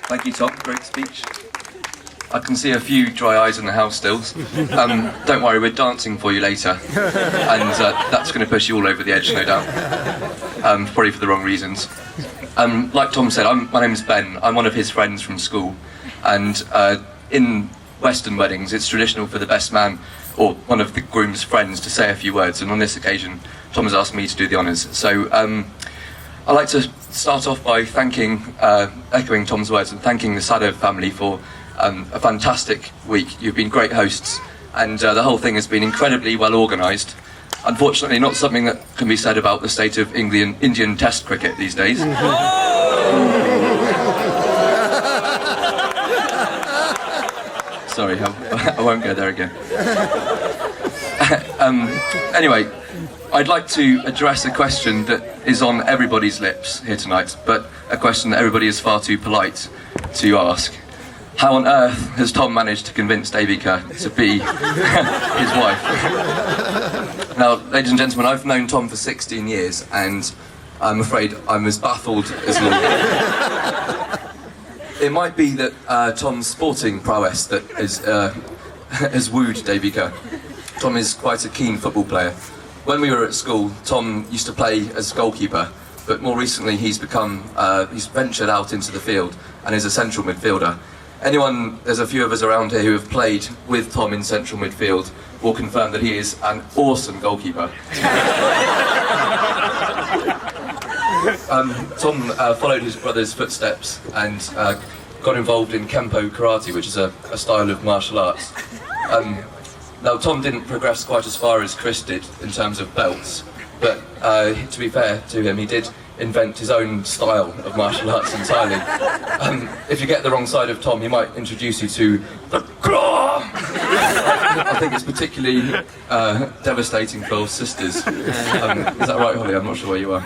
Thank you, Tom. Great speech. I can see a few dry eyes in the house still. Don't worry, we're dancing for you later. And that's going to push you all over the edge, no doubt. Probably for the wrong reasons. Like Tom said, my name is Ben. I'm one of his friends from school. And in Western weddings, it's traditional for the best man or one of the groom's friends to say a few words. And on this occasion, Tom has asked me to do the honours. So I'd like to start off by echoing Tom's words and thanking the Sadev family for a fantastic week. You've been great hosts, and the whole thing has been incredibly well organised. Unfortunately, not something that can be said about the state of Indian Test cricket these days. Sorry, I won't go there again. Anyway, I'd like to address a question that is on everybody's lips here tonight, but a question that everybody is far too polite to ask. How on earth has Tom managed to convince Devika to be his wife? Now, ladies and gentlemen, I've known Tom for 16 years, and I'm afraid I'm as baffled as normal. It might be that Tom's sporting prowess that has wooed Devika. Tom is quite a keen football player. When we were at school, Tom used to play as goalkeeper, but more recently he's ventured out into the field and is a central midfielder. There's a few of us around here who have played with Tom in central midfield will confirm that he is an awesome goalkeeper. Tom followed his brother's footsteps and got involved in Kempo karate, which is a style of martial arts. Now, Tom didn't progress quite as far as Chris did in terms of belts, but to be fair to him, he did invent his own style of martial arts entirely. If you get the wrong side of Tom, he might introduce you to the claw! I think it's particularly devastating for sisters. Is that right, Holly? I'm not sure where you are.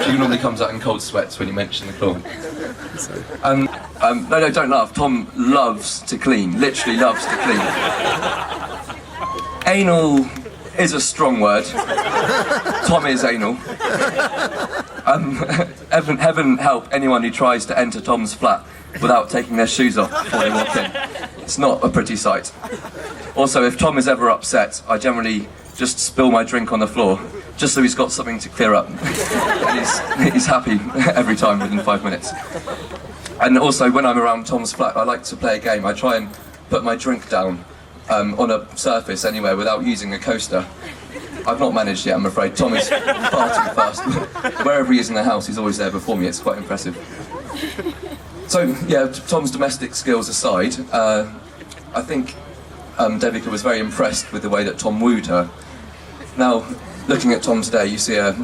She normally comes out in cold sweats when you mention the claw. No, don't laugh. Tom loves to clean, literally loves to clean. Anal is a strong word. Tom is anal. Heaven help anyone who tries to enter Tom's flat without taking their shoes off before they walk in. It's not a pretty sight. Also, if Tom is ever upset, I generally just spill my drink on the floor, just so he's got something to clear up. And he's happy every time within 5 minutes. And also, when I'm around Tom's flat, I like to play a game. I try and put my drink down on a surface anywhere without using a coaster. I've not managed yet, I'm afraid. Tom is far too fast. Wherever he is in the house, he's always there before me. It's quite impressive. So, yeah, Tom's domestic skills aside, I think Devika was very impressed with the way that Tom wooed her. Now, looking at Tom today, you see a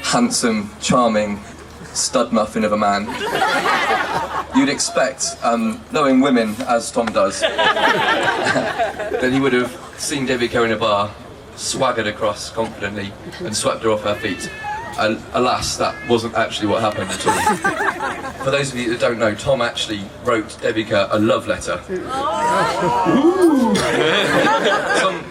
handsome, charming stud muffin of a man. You'd expect, knowing women as Tom does, that he would have seen Devika in a bar, swaggered across confidently and swept her off her feet. Alas, that wasn't actually what happened at all. For those of you that don't know, Tom actually wrote Devika a love letter.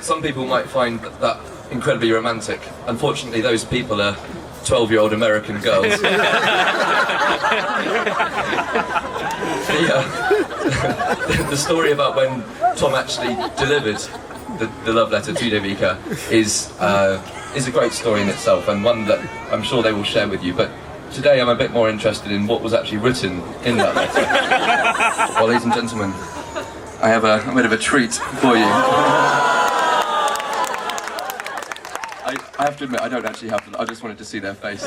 Some people might find that incredibly romantic. Unfortunately, those people are 12-year-old American girls. The story about when Tom actually delivered the love letter to Devika is a great story in itself, and one that I'm sure they will share with you. But today I'm a bit more interested in what was actually written in that letter. Well, ladies and gentlemen, I have a bit of a treat for you. I have to admit, I don't actually have to. I just wanted to see their face.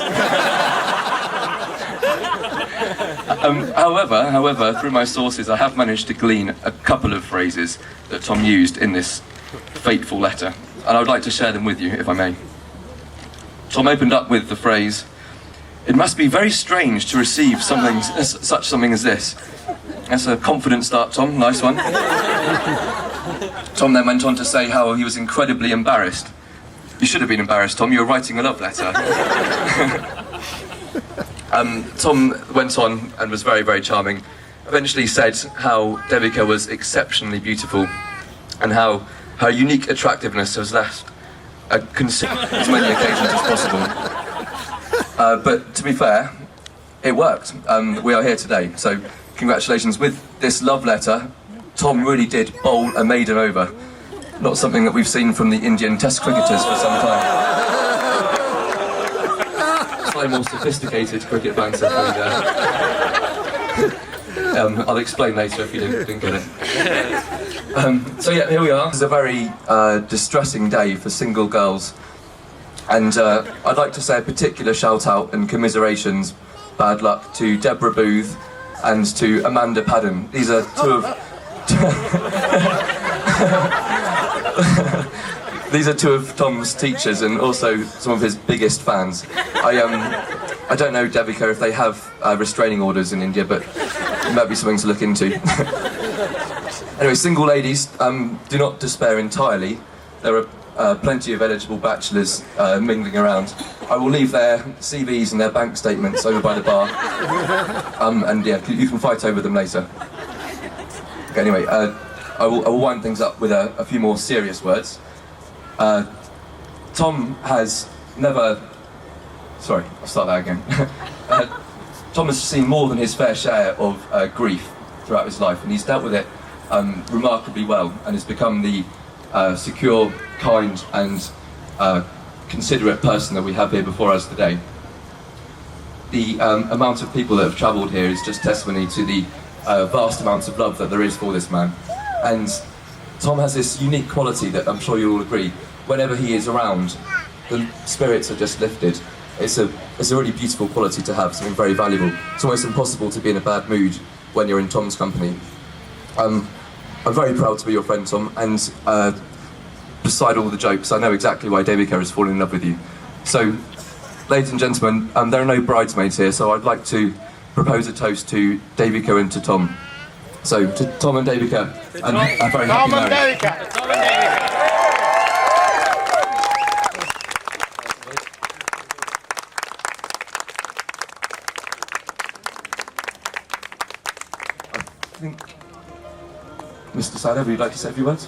However, through my sources, I have managed to glean a couple of phrases that Tom used in this fateful letter, and I would like to share them with you, if I may. Tom opened up with the phrase, "It must be very strange to receive such something as this." That's a confident start, Tom. Nice one. Tom then went on to say how he was incredibly embarrassed. You should have been embarrassed, Tom. You were writing a love letter. Tom went on and was very, very charming. Eventually said how Devika was exceptionally beautiful and how her unique attractiveness has left as many occasions as possible. But to be fair, it worked. We are here today, so congratulations. With this love letter, Tom really did bowl a maiden over. Not something that we've seen from the Indian Test cricketers for some time. Slightly more sophisticated cricket banter. I'll explain later if you didn't get it. So yeah, here we are. It's a very distressing day for single girls. And I'd like to say a particular shout out and commiserations, bad luck, to Deborah Booth and to Amanda Padden. These are two of... These are two of Tom's teachers and also some of his biggest fans. I don't know, Devika, if they have restraining orders in India, but it might be something to look into. Anyway, single ladies, do not despair entirely. There are plenty of eligible bachelors mingling around. I will leave their CVs and their bank statements over by the bar. And yeah, you can fight over them later. Okay, anyway, I will wind things up with a few more serious words. Tom has never... Sorry, I'll start that again. Tom has seen more than his fair share of grief throughout his life, and he's dealt with it remarkably well, and has become the secure, kind and considerate person that we have here before us today. The amount of people that have travelled here is just testimony to the vast amounts of love that there is for this man. And Tom has this unique quality that I'm sure you'll all agree, whenever he is around, the spirits are just lifted. It's a really beautiful quality to have, something very valuable. It's almost impossible to be in a bad mood when you're in Tom's company. I'm very proud to be your friend, Tom, and beside all the jokes, I know exactly why Devika has fallen in love with you. So, ladies and gentlemen, there are no bridesmaids here, so I'd like to propose a toast to Devika and to Tom. So, to Tom and Devika, and a very happy marriage. Tom and Devika. I think, Mr. Sider, would you like to say a few words?